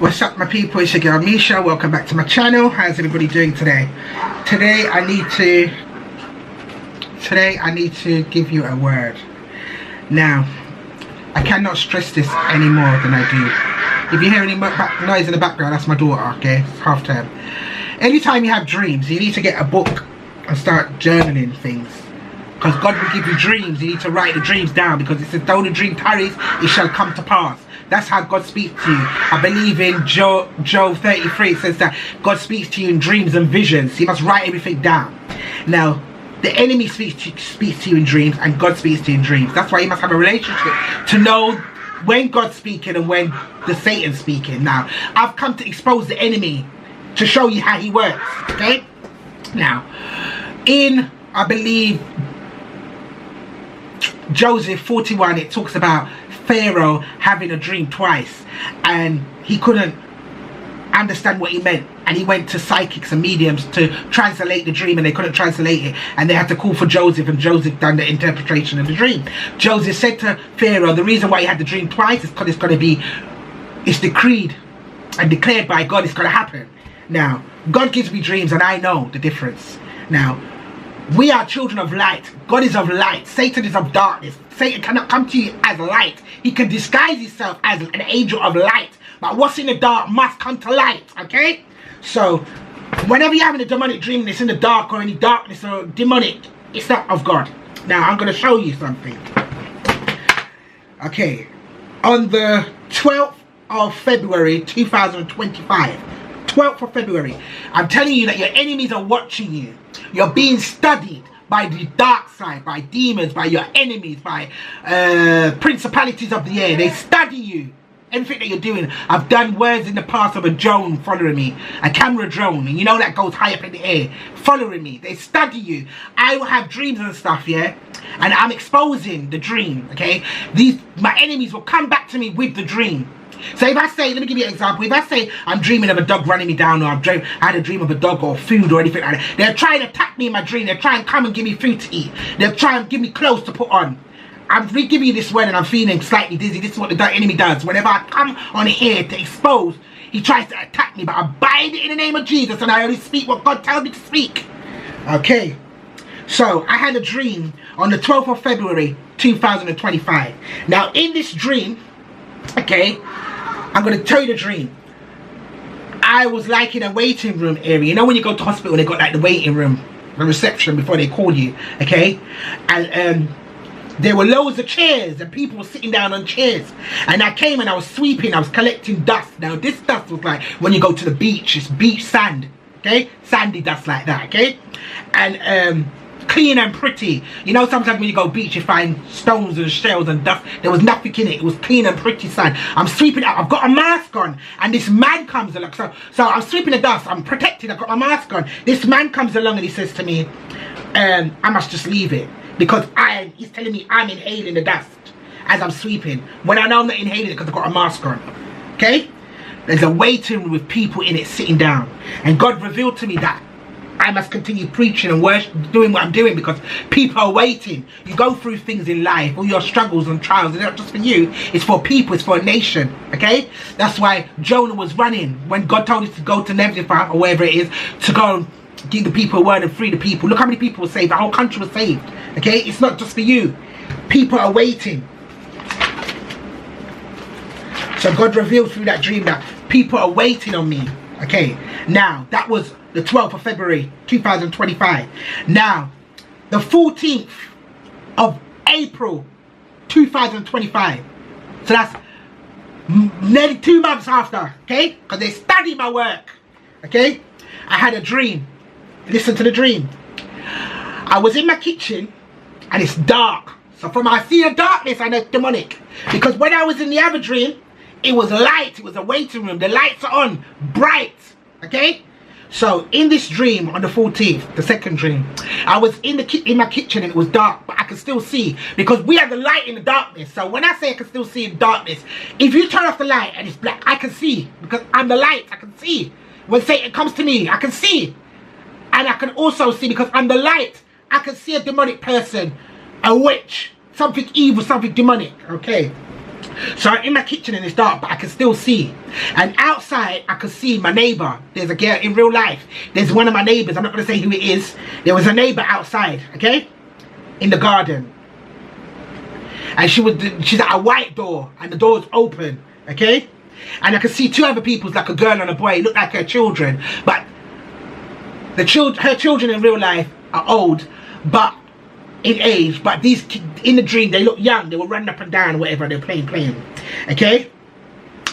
What's up, my people? It's your girl Misha. Welcome back to my channel. How's everybody doing today? Today I need to give you a word. Now, I cannot stress this any more than I do. If you hear any noise in the background, that's my daughter, okay? It's half term. Anytime you have dreams, you need to get a book and start journaling things. Because God will give you dreams. You need to write the dreams down, because it says, though the dream tarries, it shall come to pass. That's how God speaks to you. I believe in Job 33, it says that God speaks to you in dreams and visions. You must write everything down. Now, the enemy speaks to you in dreams, and God speaks to you in dreams. That's why you must have a relationship to know when God's speaking and when the Satan's speaking. Now, I've come to expose the enemy to show you how he works, okay? Now, in, I believe, Joseph 41, it talks about Pharaoh having a dream twice, and he couldn't understand what he meant, and he went to psychics and mediums to translate the dream, and they couldn't translate it, and they had to call for Joseph, and Joseph done the interpretation of the dream. Joseph said to Pharaoh, the reason why he had the dream twice is because it's decreed and declared by God, it's going to happen. Now, God gives me dreams, and I know the difference. Now, we are children of light. God is of light. Satan is of darkness. Satan cannot come to you as light. He can disguise himself as an angel of light. But what's in the dark must come to light. Okay? So, whenever you're having a demonic dream and it's in the dark or any darkness or demonic, it's not of God. Now, I'm going to show you something. Okay. On the 12th of February 2025. 12th of February. I'm telling you that your enemies are watching you. You're being studied by the dark side, by demons, by your enemies, by principalities of the air. They study you. Everything that you're doing. I've done words in the past of a drone following me. A camera drone. And you know that goes high up in the air. Following me. They study you. I will have dreams and stuff, yeah? And I'm exposing the dream, okay? My enemies will come back to me with the dream. So if I say, let me give you an example. If I say I'm dreaming of a dog running me down, or I had a dream of a dog or food or anything like that, they'll try and attack me in my dream. They'll try and come and give me food to eat. They'll try and give me clothes to put on. I'm giving you this word and I'm feeling slightly dizzy. This is what the enemy does. Whenever I come on here to expose, he tries to attack me. But I bind it in the name of Jesus, and I only speak what God tells me to speak. Okay. So I had a dream on the 12th of February 2025. Now in this dream, okay, I'm going to tell you the dream. I was like in a waiting room area. You know when you go to hospital, they got like the waiting room, the reception before they call you, okay? And there were loads of chairs and people were sitting down on chairs. And I came and I was sweeping, I was collecting dust. Now this dust was like when you go to the beach, it's beach sand, okay? Sandy dust like that, okay? And clean and pretty. You know, sometimes when you go beach you find stones and shells and dust. There was nothing in it. It was clean and pretty sand. I'm sweeping up. I've got a mask on, and this man comes along. So I'm sweeping the dust. I'm protected. I've got my mask on. This man comes along and he says to me, I must just leave it, because he's telling me I'm inhaling the dust as I'm sweeping, when I know I'm not inhaling it because I've got a mask on. Okay? There's a waiting room with people in it sitting down, and God revealed to me that I must continue preaching and worship, doing what I'm doing, because people are waiting. You go through things in life, all your struggles and trials, it's not just for you, it's for people, it's for a nation, okay? That's why Jonah was running when God told us to go to Nineveh, or wherever it is, to go and give the people a word and free the people. Look how many people were saved. The whole country was saved, okay? It's not just for you. People are waiting. So God revealed through that dream that people are waiting on me, okay? Now, that was the 12th of February 2025. Now, the 14th of April 2025. So that's nearly 2 months after, okay? Because they study my work, okay? I had a dream. Listen to the dream. I was in my kitchen and it's dark. So from I see the darkness, I know demonic. Because when I was in the other dream, it was light. It was a waiting room. The lights are on, bright, okay? So in this dream on the 14th, the second dream, I was in my kitchen and it was dark, but I could still see, because we have the light in the darkness. So when I say I can still see in darkness, if you turn off the light and it's black, I can see, because I'm the light. I can see. When Satan comes to me, I can see. And I can also see, because I'm the light, I can see a demonic person, a witch, something evil, something demonic, okay? So I'm in my kitchen and it's dark, but I can still see. And outside, I could see my neighbor. There's a girl in real life. There's one of my neighbors. I'm not going to say who it is. There was a neighbor outside, okay? In the garden. And she's at a white door. And the door's open, okay? And I could see two other people, like a girl and a boy. It looked like her children. But her children in real life are old. But in age, but these in the dream they look young. They were running up and down, whatever, they're playing, okay?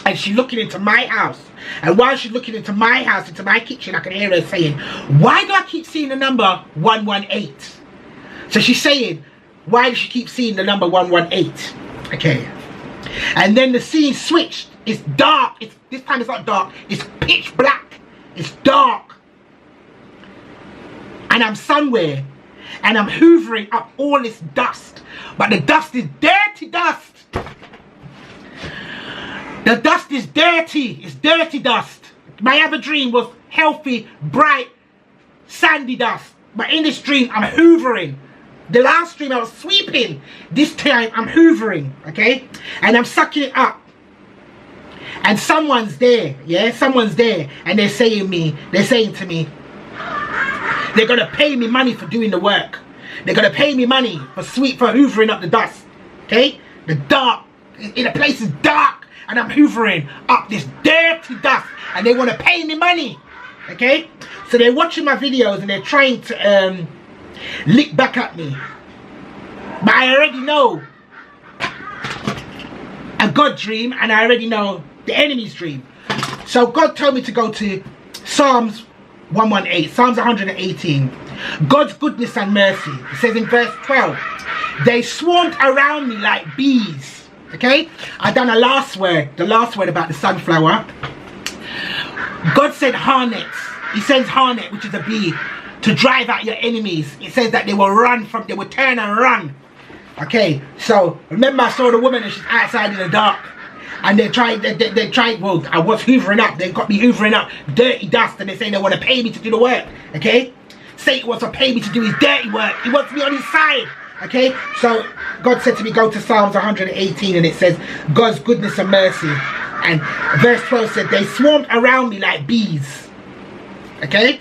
And she's looking into my house, and while she's looking into my house, into my kitchen, I can hear her saying, why do I keep seeing the number 118? So she's saying, why does she keep seeing the number 118? Okay, and then the scene switched. It's dark. This time it's not dark, it's pitch black. It's dark, and I'm somewhere. And I'm hoovering up all this dust. But the dust is dirty dust. The dust is dirty. It's dirty dust. My other dream was healthy, bright, sandy dust. But in this dream, I'm hoovering. The last dream, I was sweeping. This time, I'm hoovering. Okay? And I'm sucking it up. And someone's there. Yeah? Someone's there. And they're saying to me, they're going to pay me money for doing the work. They're going to pay me money for hoovering up the dust. Okay? The dark. In the place is dark. And I'm hoovering up this dirty dust. And they want to pay me money. Okay? So they're watching my videos and they're trying to lick back at me. But I already know a God dream. And I already know the enemy's dream. So God told me to go to Psalms 118, Psalms 118. God's goodness and mercy. It says in verse 12, they swarmed around me like bees. Okay, I done the last word about the sunflower. God said harnets. He sends harnet, which is a bee, to drive out your enemies. It says that they will turn and run. Okay, so remember I saw the woman and she's outside in the dark. And they tried, well, I was hoovering up. They got me hoovering up dirty dust. And they're saying they want to pay me to do the work. Okay? Satan wants to pay me to do his dirty work. He wants me on his side. Okay? So, God said to me, go to Psalms 118. And it says, God's goodness and mercy. And verse 12 said, they swarmed around me like bees. Okay?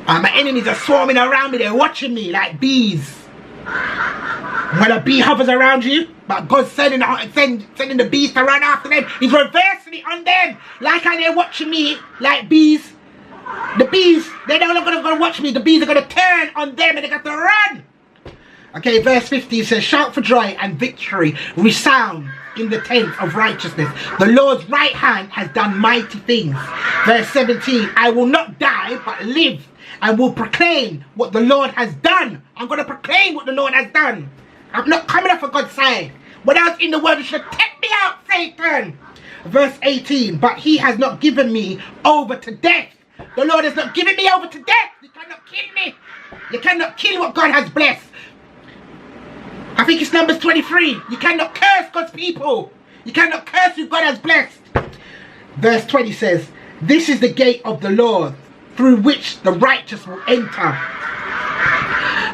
My enemies are swarming around me. They're watching me like bees. When a bee hovers around you, but God's sending the bees to run after them. He's reversing it on them. Like how they're watching me like bees. The bees, they're not going to watch me. The bees are going to turn on them and they got to run. Okay, verse 15 says, shout for joy and victory resound in the tent of righteousness. The Lord's right hand has done mighty things. Verse 17, I will not die but live and will proclaim what the Lord has done. I'm going to proclaim what the Lord has done. I'm not coming up for God's side. When I was in the world, you should take me out, Satan. Verse 18, but he has not given me over to death. The Lord has not given me over to death. You cannot kill me. You cannot kill what God has blessed. I think it's Numbers 23. You cannot curse God's people. You cannot curse who God has blessed. Verse 20 says, this is the gate of the Lord, through which the righteous will enter.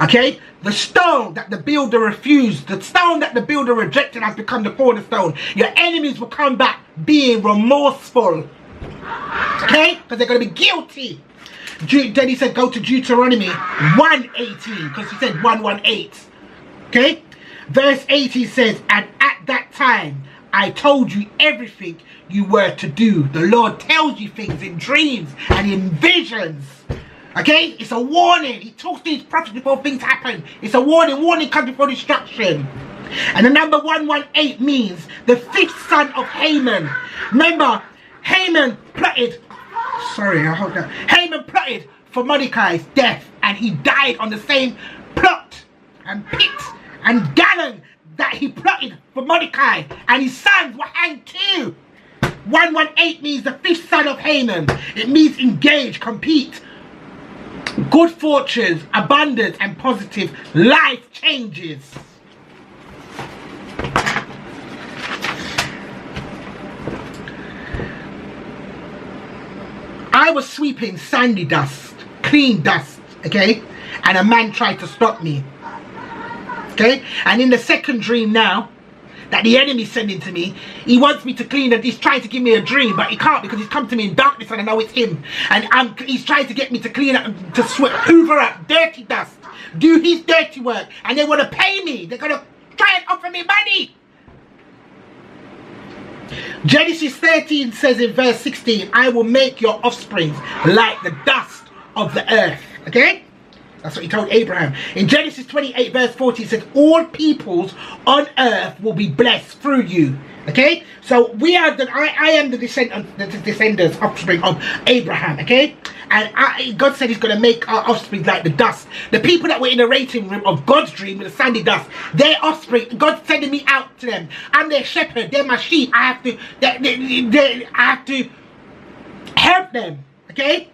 Okay? The stone that the builder refused, the stone that the builder rejected has become the cornerstone. Your enemies will come back being remorseful. Okay? Because they're going to be guilty. Then he said go to Deuteronomy 1:18, because he said 118. Okay? Verse 18 says, and at that time I told you everything you were to do. The Lord tells you things in dreams and in visions. Okay? It's a warning. He talks to his prophets before things happen. It's a warning. Warning comes before destruction. And the number 118 means the fifth son of Haman. Remember, Haman plotted. Sorry, I hope that. Haman plotted for Mordecai's death. And he died on the same plot and pit and gallon that he plotted for Mordecai. And his sons were hanged too. 118 means the fifth son of Haman. It means engage, compete. Good fortunes, abundance, and positive life changes. I was sweeping sandy dust, clean dust, okay? And a man tried to stop me. Okay? And in the second dream now, that the enemy's sending to me. He wants me to clean and he's trying to give me a dream, but he can't because he's come to me in darkness and I know it's him. And he's trying to get me to clean up, to hoover up dirty dust, do his dirty work, and they want to pay me. They're going to try and offer me money. Genesis 13 says in verse 16, I will make your offspring like the dust of the earth. Okay? That's what he told Abraham. In Genesis 28 verse 40 it says, all peoples on earth will be blessed through you. Okay? So we are I am the descendants, offspring of Abraham. Okay? And God said he's going to make our offspring like the dust. The people that were in the rating room of God's dream with the sandy dust, their offspring, God's sending me out to them. I'm their shepherd, they're my sheep. I have to help them. Okay?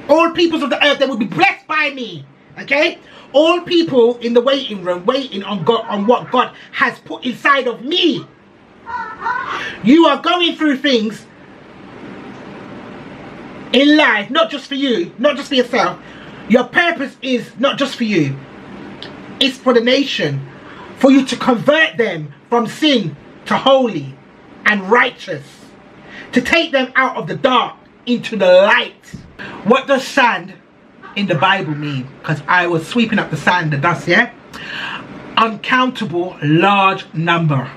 All peoples of the earth, they will be blessed by me. Okay? All people in the waiting room, waiting on God, on what God has put inside of me. You are going through things in life, not just for you, not just for yourself. Your purpose is not just for you. It's for the nation. For you to convert them from sin to holy and righteous. To take them out of the dark into the light. What does sand in the Bible mean? Because I was sweeping up the sand, the dust, yeah? Uncountable large number.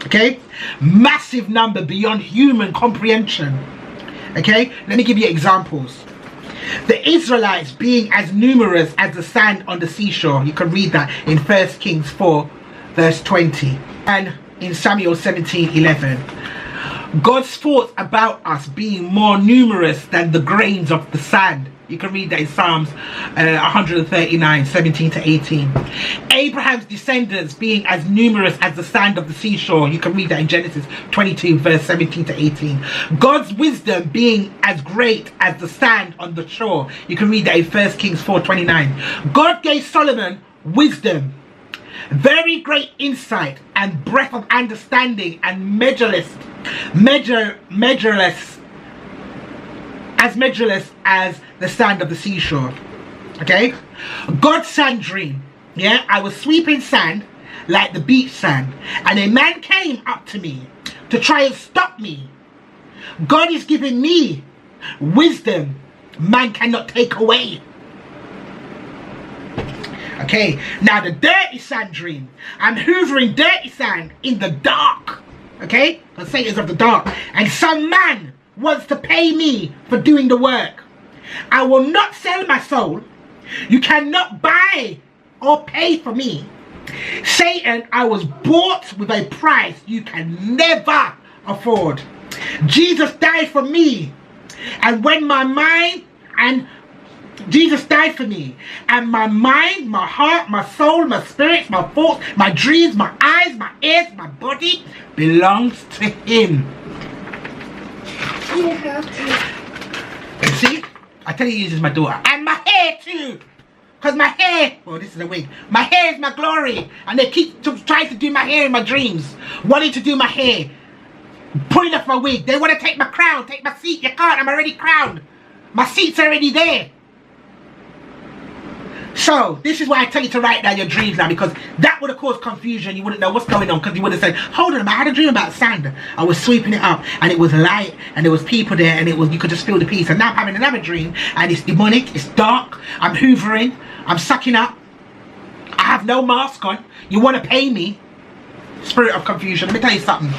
Okay? Massive number beyond human comprehension. Okay? Let me give you examples. The Israelites being as numerous as the sand on the seashore. You can read that in 1 Kings 4 verse 20. And in Samuel 17:11. God's thoughts about us being more numerous than the grains of the sand. You can read that in Psalms 139, 17 to 18. Abraham's descendants being as numerous as the sand of the seashore. You can read that in Genesis 22, verse 17 to 18. God's wisdom being as great as the sand on the shore. You can read that in 1 Kings 4:29. God gave Solomon wisdom, very great insight and breadth of understanding, and measureless as the sand of the seashore. Okay? God's sand dream. Yeah, I was sweeping sand like the beach sand, and a man came up to me to try and stop me. God is giving me wisdom man cannot take away. Okay, now the dirty sand dream. I'm hoovering dirty sand in the dark. Okay, because Satan's of the dark, and some man wants to pay me for doing the work. I will not sell my soul. You cannot buy or pay for me. Satan, I was bought with a price you can never afford. Jesus died for me, and when my mind and Jesus died for me, and my mind, my heart, my soul, my spirit, my thoughts, my dreams, my eyes, my ears, my body belongs to him. You see? I tell you, he uses my daughter. And my hair too. Because my hair, well, this is a wig. My hair is my glory. And they keep trying to do my hair in my dreams. Wanting to do my hair. Pulling off my wig. They want to take my crown, take my seat. You can't, I'm already crowned. My seat's already there. So, this is why I tell you to write down your dreams now, because that would have caused confusion. You wouldn't know what's going on, because you would have said, hold on, I had a dream about sand. I was sweeping it up, and it was light, and there was people there, and you could just feel the peace. And now I'm having another dream, and it's demonic, it's dark, I'm hoovering, I'm sucking up, I have no mask on, you want to pay me. Spirit of confusion. Let me tell you something.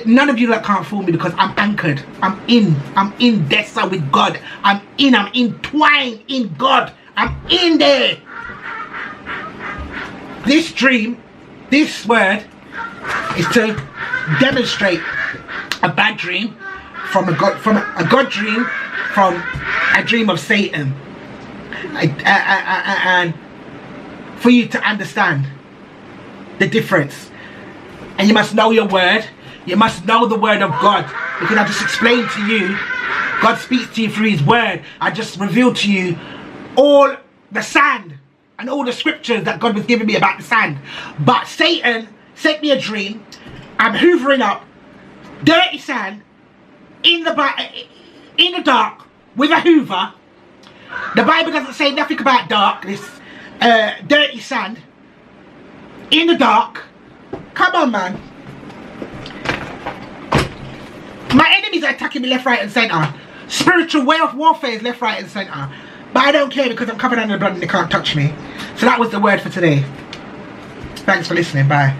None of you that can't fool me, because I'm anchored. I'm in Dessa with God. I'm entwined in God. I'm in there. This dream, this word, is to demonstrate a bad dream from a God dream, from a dream of Satan, and for you to understand the difference. And you must know your word. You must know the word of God, because I just explained to you. God speaks to you through his word. I just revealed to you all the sand and all the scriptures that God was giving me about the sand. But Satan sent me a dream. I'm hoovering up dirty sand in the dark with a hoover. The Bible doesn't say nothing about dark, this dirty sand. in the dark. Come on, man. My enemies are attacking me left, right, and center. Spiritual way of warfare is left, right, and center. But I don't care because I'm covered under the blood and they can't touch me. So that was the word for today. Thanks for listening. Bye.